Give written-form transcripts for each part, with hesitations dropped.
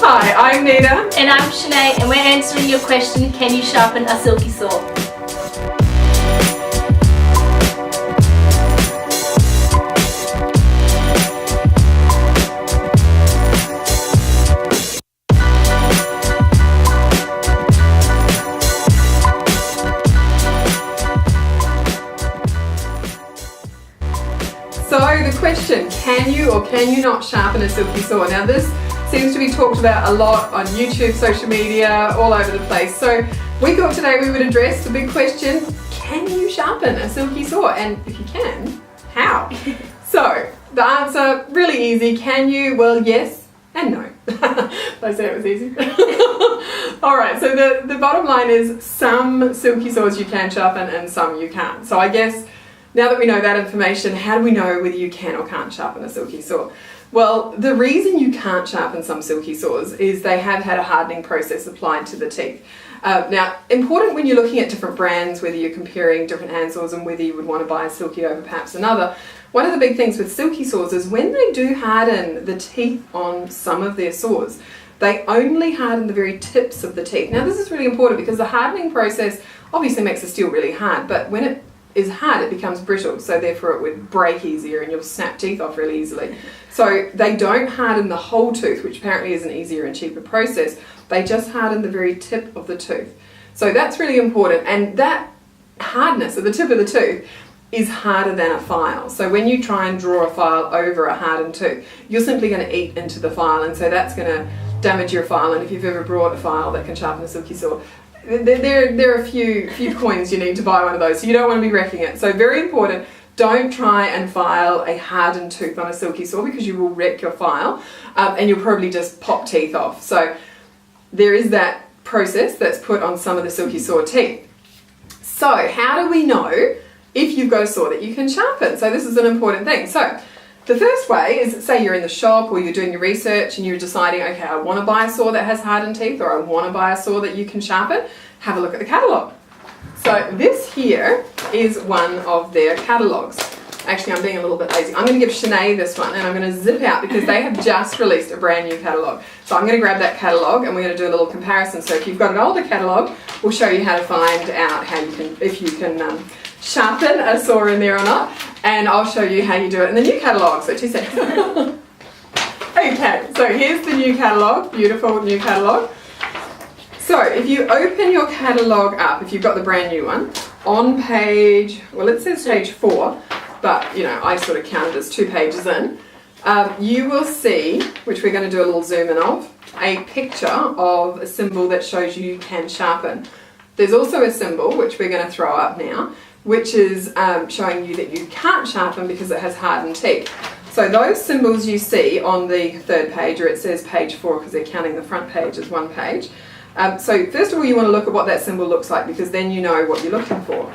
Hi, I'm Nita. And I'm Shenae, and we're answering your question, can you sharpen a silky saw? So the question, can you or can you not sharpen a silky saw? Now this seems to be talked about a lot on YouTube, social media, all over the place. So we thought today we would address the big question, can you sharpen a silky saw? And if you can, how? So the answer, really easy. Can you? Well, yes and no. Did I say it was easy? Alright, so the bottom line is some silky saws you can sharpen and some you can't. So I guess now that we know that information, how do we know whether you can or can't sharpen a silky saw? Well, the reason you can't sharpen some silky saws is they have had a hardening process applied to the teeth. Now, important when you're looking at different brands, whether you're comparing different hand saws and whether you would want to buy a Silky over perhaps another, one of the big things with silky saws is when they do harden the teeth on some of their saws, they only harden the very tips of the teeth. Now, this is really important because the hardening process obviously makes the steel really hard, but when it is hard, it becomes brittle, so therefore it would break easier and you'll snap teeth off really easily. So they don't harden the whole tooth, which apparently is an easier and cheaper process. They just harden the very tip of the tooth. So that's really important, and that hardness at the tip of the tooth is harder than a file. So when you try and draw a file over a hardened tooth, you're simply going to eat into the file, and so that's going to damage your file. And if you've ever brought a file that can sharpen a silky saw, there are a few coins you need to buy one of those, so you don't want to be wrecking it. So very important, don't try and file a hardened tooth on a silky saw because you will wreck your file and you'll probably just pop teeth off. So there is that process that's put on some of the silky saw teeth. So how do we know if you've got a saw that you can sharpen? So this is an important thing. So the first way is, say you're in the shop or you're doing your research and you're deciding, okay, I want to buy a saw that has hardened teeth or I want to buy a saw that you can sharpen. Have a look at the catalogue. So this here is one of their catalogues. Actually, I'm being a little bit lazy. I'm going to give Shenae this one and I'm going to zip out because they have just released a brand new catalogue. So I'm going to grab that catalogue and we're going to do a little comparison. So if you've got an older catalogue, we'll show you how to find out how you can, if you can sharpen a saw in there or not, and I'll show you how you do it in the new catalogue. So 2 seconds. Okay, so here's the new catalogue, beautiful new catalogue. So if you open your catalogue up, if you've got the brand new one, on page, well it says page 4, but you know, I sort of counted as 2 pages in, you will see, which we're going to do a little zoom in of, a picture of a symbol that shows you can sharpen. There's also a symbol, which we're going to throw up now, which is showing you that you can't sharpen because it has hardened teeth. So those symbols you see on the 3rd page, or it says page 4 because they're counting the front page as 1 page. So first of all you want to look at what that symbol looks like because then you know what you're looking for.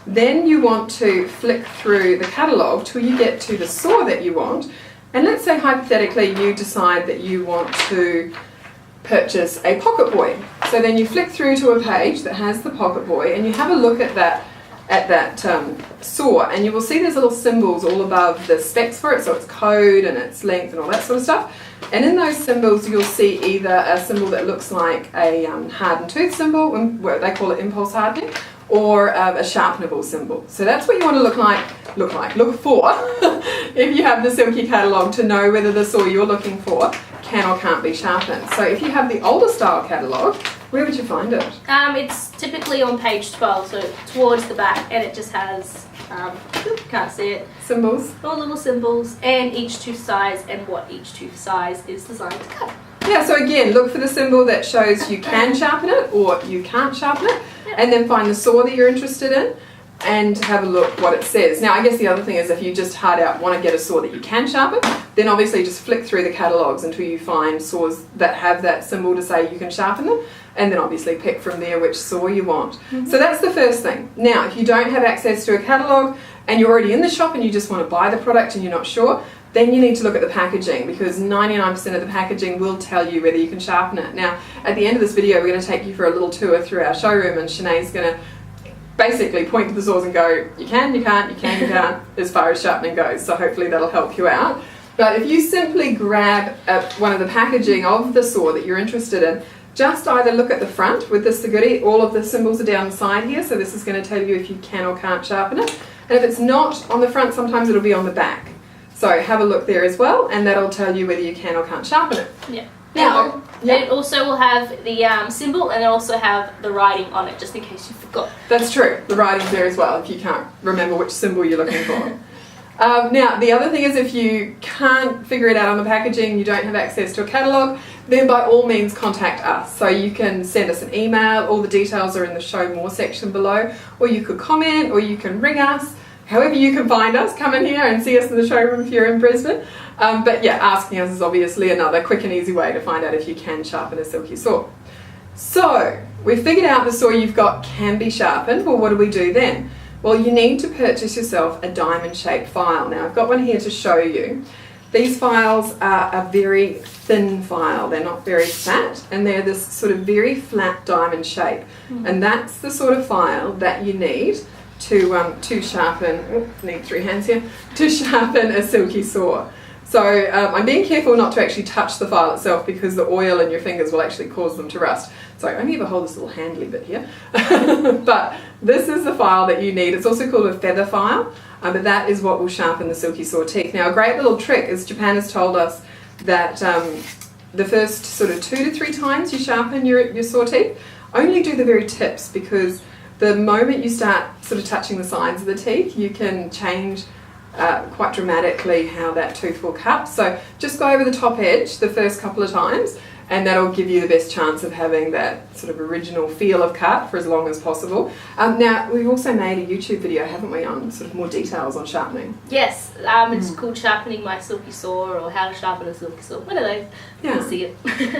Then you want to flick through the catalogue till you get to the saw that you want, and let's say hypothetically you decide that you want to purchase a pocket boy. So then you flick through to a page that has the pocket boy and you have a look at that saw, and you will see there's little symbols all above the specs for it, so it's code and its length and all that sort of stuff. And in those symbols you'll see either a symbol that looks like a hardened tooth symbol, they call it impulse hardening, or a sharpenable symbol. So that's what you want to look for if you have the Silky catalogue to know whether the saw you're looking for can or can't be sharpened. So if you have the older style catalogue, where would you find it? It's typically on page 12, so towards the back, and it just has, can't see it, Symbols. all little symbols and each tooth size and what each tooth size is designed to cut. Yeah, so again, look for the symbol that shows you can sharpen it or you can't sharpen it, and then find the saw that you're interested in and have a look what it says. Now I guess the other thing is if you just hard out want to get a saw that you can sharpen, then obviously just flick through the catalogues until you find saws that have that symbol to say you can sharpen them, and then obviously pick from there which saw you want. So that's the first thing. Now if you don't have access to a catalogue and you're already in the shop and you just want to buy the product and you're not sure, then you need to look at the packaging because 99% of the packaging will tell you whether you can sharpen it. Now at the end of this video we're going to take you for a little tour through our showroom, and Shenae's going to basically point to the saws and go, you can, you can't, you can, you can't, as far as sharpening goes. So hopefully that'll help you out. But if you simply grab one of the packaging of the saw that you're interested in, just either look at the front with the Sugoi. All of the symbols are down the side here, so this is going to tell you if you can or can't sharpen it. And if it's not on the front, sometimes it'll be on the back. So have a look there as well, and that'll tell you whether you can or can't sharpen it. Yeah. Now, it also will have the symbol, and it also have the writing on it, just in case you forgot. That's true. The writing's there as well if you can't remember which symbol you're looking for. Now, the other thing is if you can't figure it out on the packaging, you don't have access to a catalogue, then by all means contact us. So you can send us an email, all the details are in the show more section below, or you could comment, or you can ring us. However you can find us, come in here and see us in the showroom if you're in Brisbane. But yeah, asking us is obviously another quick and easy way to find out if you can sharpen a silky saw. So, we've figured out the saw you've got can be sharpened. Well, what do we do then? Well, you need to purchase yourself a diamond-shaped file. Now, I've got one here to show you. These files are a very thin file. They're not very fat, and they're this sort of very flat diamond shape. And that's the sort of file that you need to sharpen, need 3 hands here, to sharpen a silky saw. So I'm being careful not to actually touch the file itself because the oil in your fingers will actually cause them to rust. So I only ever hold this little handly bit here. But this is the file that you need. It's also called a feather file, but that is what will sharpen the silky saw teeth. Now a great little trick is Japan has told us that the first sort of 2 to 3 times you sharpen your saw teeth, only do the very tips, because the moment you start sort of touching the sides of the teeth, you can change quite dramatically how that tooth will cut. So just go over the top edge the first couple of times, and that'll give you the best chance of having that sort of original feel of cut for as long as possible. Now, we've also made a YouTube video, haven't we, on sort of more details on sharpening? Yes, it's called Sharpening My Silky Saw, or How to Sharpen a Silky Saw. One of those. Yeah. You'll see it.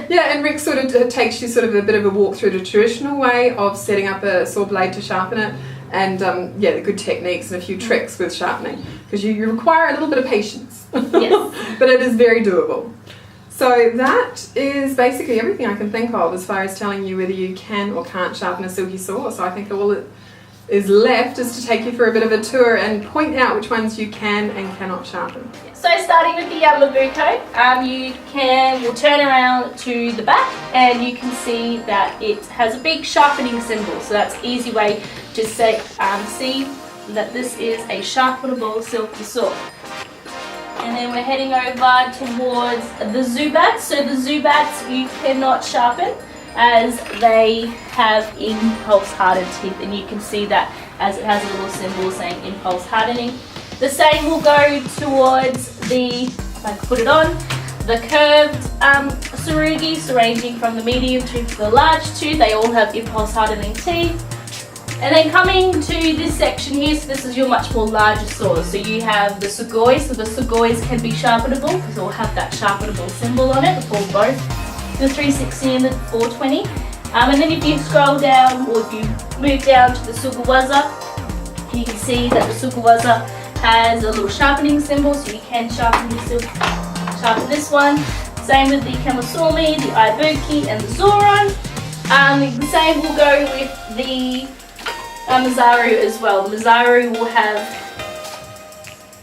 Yeah, and Rick sort of takes you sort of a bit of a walk through the traditional way of setting up a saw blade to sharpen it, and yeah, the good techniques and a few tricks with sharpening, because you require a little bit of patience. Yes. But it is very doable. So that is basically everything I can think of as far as telling you whether you can or can't sharpen a silky saw. So I think all that is left is to take you for a bit of a tour and point out which ones you can and cannot sharpen. So starting with the Yamabico, we'll turn around to the back, and you can see that it has a big sharpening symbol. So that's an easy way to say, see that this is a sharpenable silky saw. And then we're heading over towards the Zubats. So the Zubats you cannot sharpen as they have impulse hardened teeth, and you can see that as it has a little symbol saying impulse hardening. The same will go towards the, if I put it on, the curved Tsurugi, so ranging from the medium tooth to the large tooth. They all have impulse hardening teeth. And then coming to this section here, so this is your much more larger saws. So you have the Sugoi, so the Sugois can be sharpenable because they'll have that sharpenable symbol on it for both the 360 and the 420. And then if you scroll down, or if you move down to the Sugowaza, you can see that the Sugowaza has a little sharpening symbol, so you can sharpen this one. Same with the Kamisorime, the Ibuki, and the Zorin. The same will go with the Masaru as well. The Masaru will have...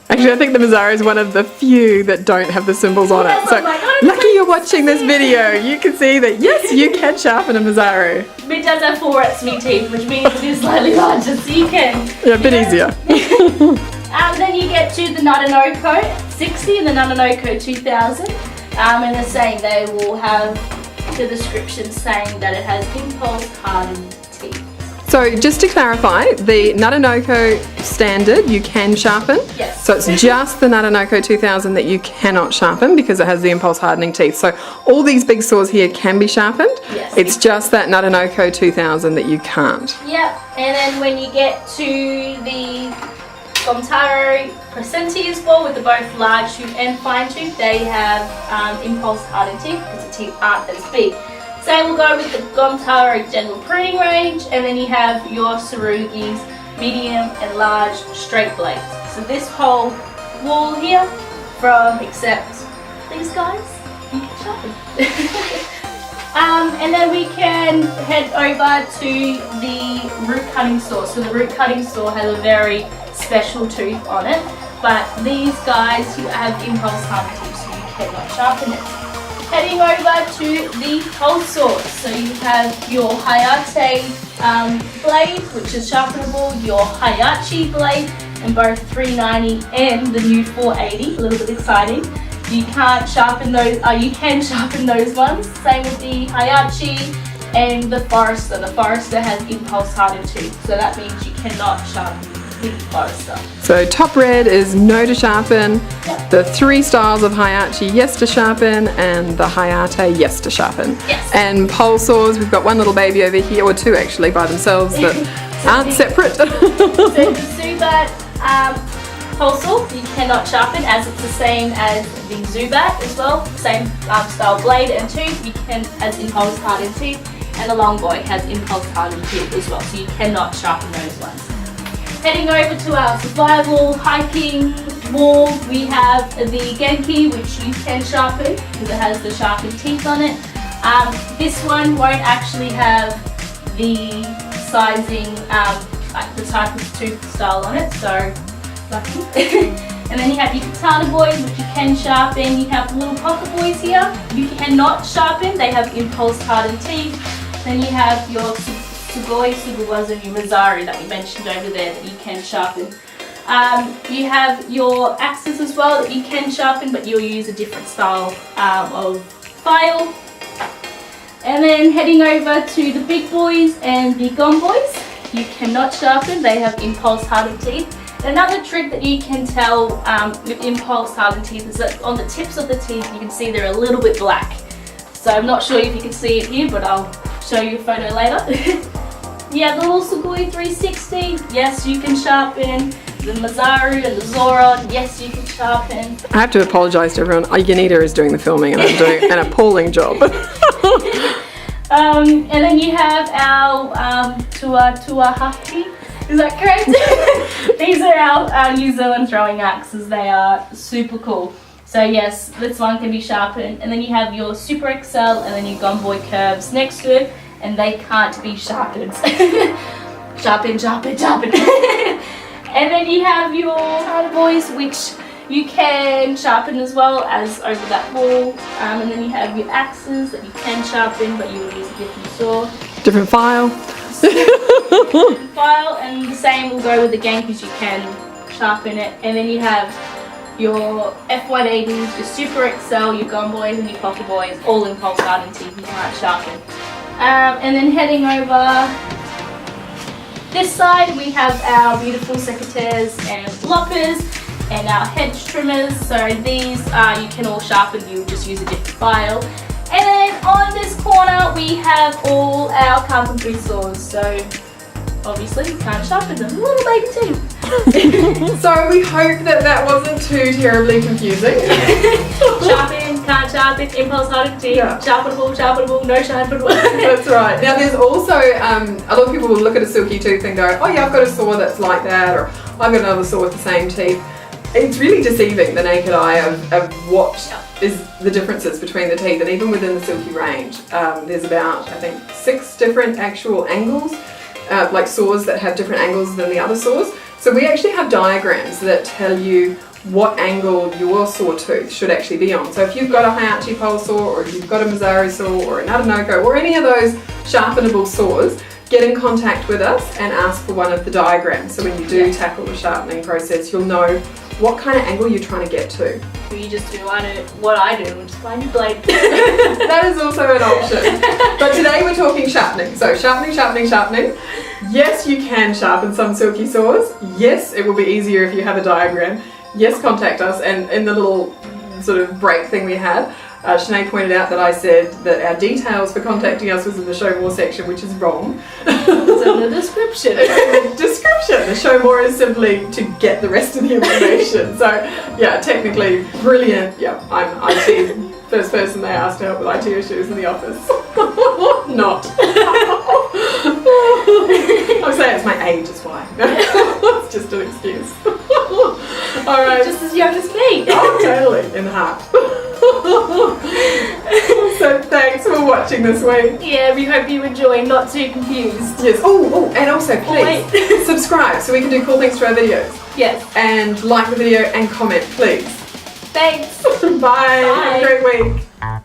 Actually, I think the Masaru is one of the few that don't have the symbols on it. So lucky you're watching this video. You can see that yes, you can sharpen a Masaru. It does have 4 Atsumi teeth, which means it is slightly larger, so you can... Yeah, a bit easier. Then you get to the Natanoko 60 and the Natanoko 2000. And the same, they will have the description saying that it has impulse hardened teeth. So just to clarify, the Natanoko standard you can sharpen. Yes. So it's just the Natanoko 2000 that you cannot sharpen because it has the impulse hardening teeth. So all these big saws here can be sharpened. Yes. It's just that Natanoko 2000 that you can't. Yep. And then when you get to the Gomtaro Presenti as well, with the both large tooth and fine tooth, they have impulse hardened teeth because the teeth aren't as big. Same will go with the Gomtaro general pruning range, and then you have your Tsurugi's medium and large straight blades. So this whole wall here, except these guys, you can sharpen. And then we can head over to the root cutting saw. So the root cutting saw has a very special tooth on it. but these guys you have impulse hardened, so you cannot sharpen it. Heading over to the pole saws, so you have your Hayate blade, which is sharpenable, your Hayauchi blade, and both 390 and the new 480, a little bit exciting. You can't sharpen those, you can sharpen those ones. Same with the Hayauchi and the Forester. The Forester has impulse hardened too, so that means you cannot sharpen the Forester. So top red is no to sharpen, Yep. the 3 styles of Hayauchi yes to sharpen, and the Hayate yes to sharpen. Yes. And pole saws, we've got one little baby over here, or 2 actually by themselves that aren't separate. So the Zubat pole saw you cannot sharpen, as it's the same as the Zubat as well. Same style blade and tooth, you can as impulse hardened tooth, and the Longboy has impulse hardened tooth as well, so you cannot sharpen those ones. Heading over to our survival hiking wall, we have the Genki, which you can sharpen because it has the sharpened teeth on it. This one won't actually have the sizing, like the type of tooth style on it, so lucky. And then you have your Katana Boys, which you can sharpen. You have the little pocket boys here, you cannot sharpen, they have impulse hardened teeth. Then you have your Sugoi Saw and your Masaru that we mentioned over there that you can sharpen. You have your axes as well that you can sharpen, but you'll use a different style of file. And then heading over to the big boys and the Gomboys, you cannot sharpen, they have impulse hardened teeth. Another trick that you can tell with impulse hardened teeth is that on the tips of the teeth you can see they're a little bit black. So I'm not sure if you can see it here, but I'll show you a photo later. Yeah, the little Sugoi 360, yes you can sharpen. The Masaru and the Zorin, yes you can sharpen. I have to apologise to everyone, Yanita is doing the filming and I'm doing an appalling job. And then you have our Tuahaki. Is that correct? These are our New Zealand throwing axes. They are super cool. So yes, this one can be sharpened. And then you have your Super Accel and then your Gomboy curves next to it, and they can't be sharpened. Sharpen, sharpen, sharpen. And then you have your Katana Boys, which you can sharpen as well as over that wall. And then you have your axes that you can sharpen, but you will use a different saw. Different file. File, and the same will go with the Genkis, you can sharpen it. And then you have your F180s, your Super Accel, your Gomboys and your Pocket Boys, all in pulse hardened teeth, you can't sharpen. And then heading over this side, we have our beautiful secateurs and loppers and our hedge trimmers. So these you can all sharpen, you just use a different file. And then on this corner we have all our carpentry saws, so obviously you can't sharpen them, little baby teeth. So we hope that that wasn't too terribly confusing. Sharpen, can't sharpen, impulse hardened teeth, Yeah. sharpenable, sharpenable, no sharpenable. That's right. Now there's also, a lot of people will look at a silky tooth and go, oh yeah, I've got a saw that's like that, or I've got another saw with the same teeth. It's really deceiving the naked eye of what is the differences between the teeth, and even within the silky range. There's about, I think, 6 different actual angles, like saws that have different angles than the other saws. So we actually have diagrams that tell you what angle your saw tooth should actually be on. So if you've got a Hayauchi pole saw, or if you've got a Masaru saw, or a Natanoko, or any of those sharpenable saws, get in contact with us and ask for one of the diagrams. So when you do tackle the sharpening process, you'll know what kind of angle you're trying to get to. You just do what I do, and just find your blade. That is also an option. But today we're talking sharpening. So sharpening, sharpening, sharpening. Yes, you can sharpen some silky saws. Yes, it will be easier if you have a diagram. Yes, contact us. And in the little sort of break thing we had, Shenae pointed out that I said that our details for contacting us was in the show more section, which is wrong. It's in the description. Description. The show more is simply to get the rest of the information. So yeah, technically brilliant. Yeah, I'm IT first person they asked to help with IT issues in the office. Not. I'm saying it's my age is why. It's just an excuse. All right. Just as young as me. Oh, totally, in the heart. So thanks for watching this week. Yeah, we hope you enjoy Not Too Confused. Yes. Oh, and also please subscribe so we can do cool things to our videos. Yes. And like the video and comment, please. Thanks. Bye. Bye. Have a great week.